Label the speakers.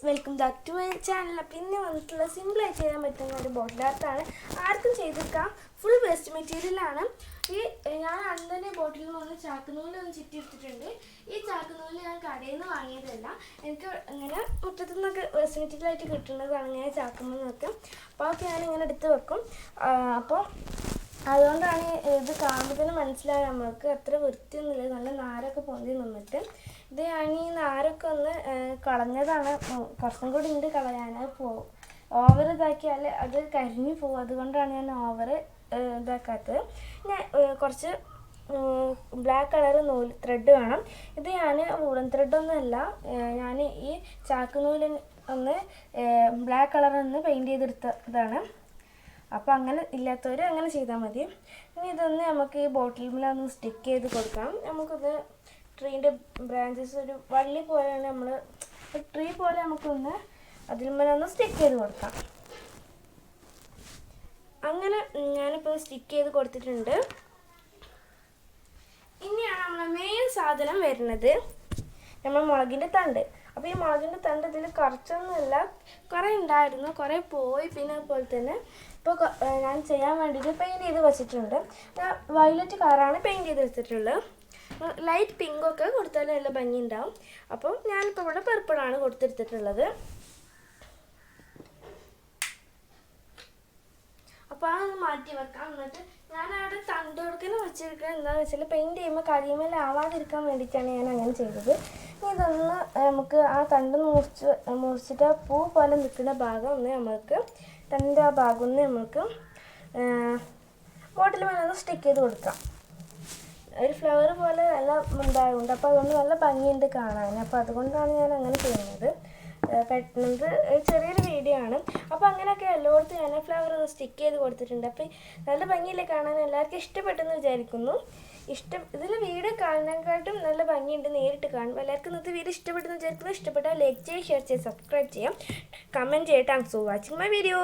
Speaker 1: Welcome back to my channel. പിന്നെ വന്നിട്ടുള്ള സിമ്പിളായിട്ട് ചെയ്യാൻ പറ്റുന്ന ഒരു ബോട്ടിൽ ആർട്ടാണ്. ആർക്കും ചെയ്തെടുക്കാം. ഫുൾ വേസ്റ്റ് മെറ്റീരിയലാണ്. ഞാൻ അന്നേ ബോട്ടിലിൽ നിന്ന് ചാക്കുനൂലൊന്ന് ചുറ്റിയെടുത്തിട്ടുണ്ട്. ഈ ചാക്കുനൂല് ഞാൻ കടയിൽ നിന്ന് വാങ്ങിയതല്ല, എനിക്ക് ഇങ്ങനെ മുറ്റത്തു നിന്നൊക്കെ വേസ്റ്റ് മെറ്റീരിയലായിട്ട് കിട്ടുന്നതാണ് ഇങ്ങനെ ചാക്കുമ്പോൾ നിന്നൊക്കെ. അപ്പോൾ അതൊക്കെ ഞാനിങ്ങനെ എടുത്ത് വെക്കും. അപ്പോൾ അതുകൊണ്ടാണ് ഇത് കാണുമ്പോൾ തന്നെ മനസ്സിലായി നമ്മൾക്ക് അത്ര വൃത്തിയൊന്നുമില്ല, നല്ല നാരൊക്കെ പൊന്തി നിന്നിട്ട്. ഇത് ഞാൻ ഈ നാരൊക്കെ ഒന്ന് കളഞ്ഞതാണ്, കുറച്ചും കൂടി ഉണ്ട് കളയാൻ. ഓവർ ഇതാക്കിയാൽ അത് കരിഞ്ഞു പോകും, അതുകൊണ്ടാണ് ഞാൻ ഓവർ ഇതാക്കാത്തത്. ഞാൻ കുറച്ച് ബ്ലാക്ക് കളർ ത്രെഡ് വേണം. ഇത് ഞാൻ വൂളൻ ത്രെഡൊന്നുമല്ല, ഞാൻ ഈ ചാക്കുനൂല് ഒന്ന് ബ്ലാക്ക് കളർ ഒന്ന് പെയിൻറ്റ് ചെയ്തെടുത്തതാണ്. അപ്പോൾ അങ്ങനെ ഇല്ലാത്തവർ അങ്ങനെ ചെയ്താൽ മതി. ഇനി ഇതൊന്ന് നമുക്ക് ഈ ബോട്ടിലിലൊന്ന് സ്റ്റിക്ക് ചെയ്ത് കൊടുക്കാം. നമുക്കൊന്ന് ട്രീൻ്റെ ബ്രാഞ്ചസ് ഒരു വള്ളി പോലെയാണ്, നമ്മൾ ട്രീ പോലെ നമുക്കൊന്ന് അതിൽമേലൊന്ന് സ്റ്റിക്ക് ചെയ്ത് കൊടുക്കാം. അങ്ങനെ ഞാനിപ്പോൾ സ്റ്റിക്ക് ചെയ്ത് കൊടുത്തിട്ടുണ്ട്. ഇനിയാണ് നമ്മളെ മെയിൻ സാധനം വരുന്നത്, നമ്മൾ മുളകിൻ്റെ തണ്ട്. അപ്പോൾ ഈ മുളകിൻ്റെ തണ്ട് ഇതിൽ കുറച്ചൊന്നുമില്ല, കുറേ ഉണ്ടായിരുന്നു, കുറേ പോയി. പിന്നെ അതുപോലെ തന്നെ ഇപ്പോൾ ഞാൻ ചെയ്യാൻ വേണ്ടിയിട്ട് പെയിൻറ്റ് ചെയ്ത് വെച്ചിട്ടുണ്ട്. വയലറ്റ് കളറാണ് പെയിൻറ്റ് ചെയ്ത് വെച്ചിട്ടുള്ളത്. ലൈറ്റ് പിങ്കൊക്കെ കൊടുത്താൽ നല്ല ഭംഗി ഉണ്ടാവും. അപ്പോൾ ഞാനിപ്പോൾ ഇവിടെ പർപ്പിളാണ് കൊടുത്തെടുത്തിട്ടുള്ളത്. അപ്പോൾ അതൊന്ന് മാറ്റി വെക്കാം. എന്നിട്ട് ഞാനവിടെ തണ്ട് കൊടുക്കുന്ന വെച്ചെടുക്കുക. എന്താണെന്ന് വെച്ചാൽ പെയിൻറ്റ് ചെയ്യുമ്പോൾ കരിമേലാവാതിരിക്കാൻ വേണ്ടിയിട്ടാണ് ഞാൻ അങ്ങനെ ചെയ്തത്. ഇതൊന്ന് നമുക്ക് ആ തണ്ട് മുറിച്ചിട്ട് പൂ പോലെ നിൽക്കുന്ന ഭാഗം ഒന്ന് നമ്മൾക്ക് തണ്ടിൻ്റെ ആ ഭാഗം ഒന്ന് നമ്മൾക്ക് ബോട്ടിൽ മേലൊന്ന് സ്റ്റിക്ക് ചെയ്ത് കൊടുക്കാം. ഒരു ഫ്ലവർ പോലെ നല്ല ഉണ്ടാകുന്നുണ്ട്, അപ്പോൾ അതുകൊണ്ട് നല്ല ഭംഗിയുണ്ട് കാണാൻ. അപ്പോൾ അതുകൊണ്ടാണ് ഞാൻ അങ്ങനെ ചെയ്യുന്നത്. പെട്ടെന്ന് ചെറിയൊരു വീഡിയോ ആണ്. അപ്പോൾ അങ്ങനെയൊക്കെ എല്ലായിടത്തും ഞാൻ ഫ്ലവർ ഒന്ന് സ്റ്റിക്ക് ചെയ്ത് കൊടുത്തിട്ടുണ്ട്. അപ്പോൾ നല്ല ഭംഗിയില്ലേ കാണാൻ, എല്ലാവർക്കും ഇഷ്ടപ്പെട്ടെന്ന് വിചാരിക്കുന്നു. ഇതിൽ വീഡിയോ കാണാനായിട്ടും നല്ല ഭംഗിയുണ്ട് നേരിട്ട് കാണും. എല്ലാവർക്കും ഇന്നത്തെ വീഡിയോ ഇഷ്ടപ്പെട്ടെന്ന് വിചാരിക്കുന്നു. ഇഷ്ടപ്പെട്ടാൽ ലൈക്ക് ചെയ്യുക, ഷെയർ ചെയ്യുക, സബ്സ്ക്രൈബ് ചെയ്യാം, കമൻറ്റ് ചെയ്യുക. Thanks for watching my video.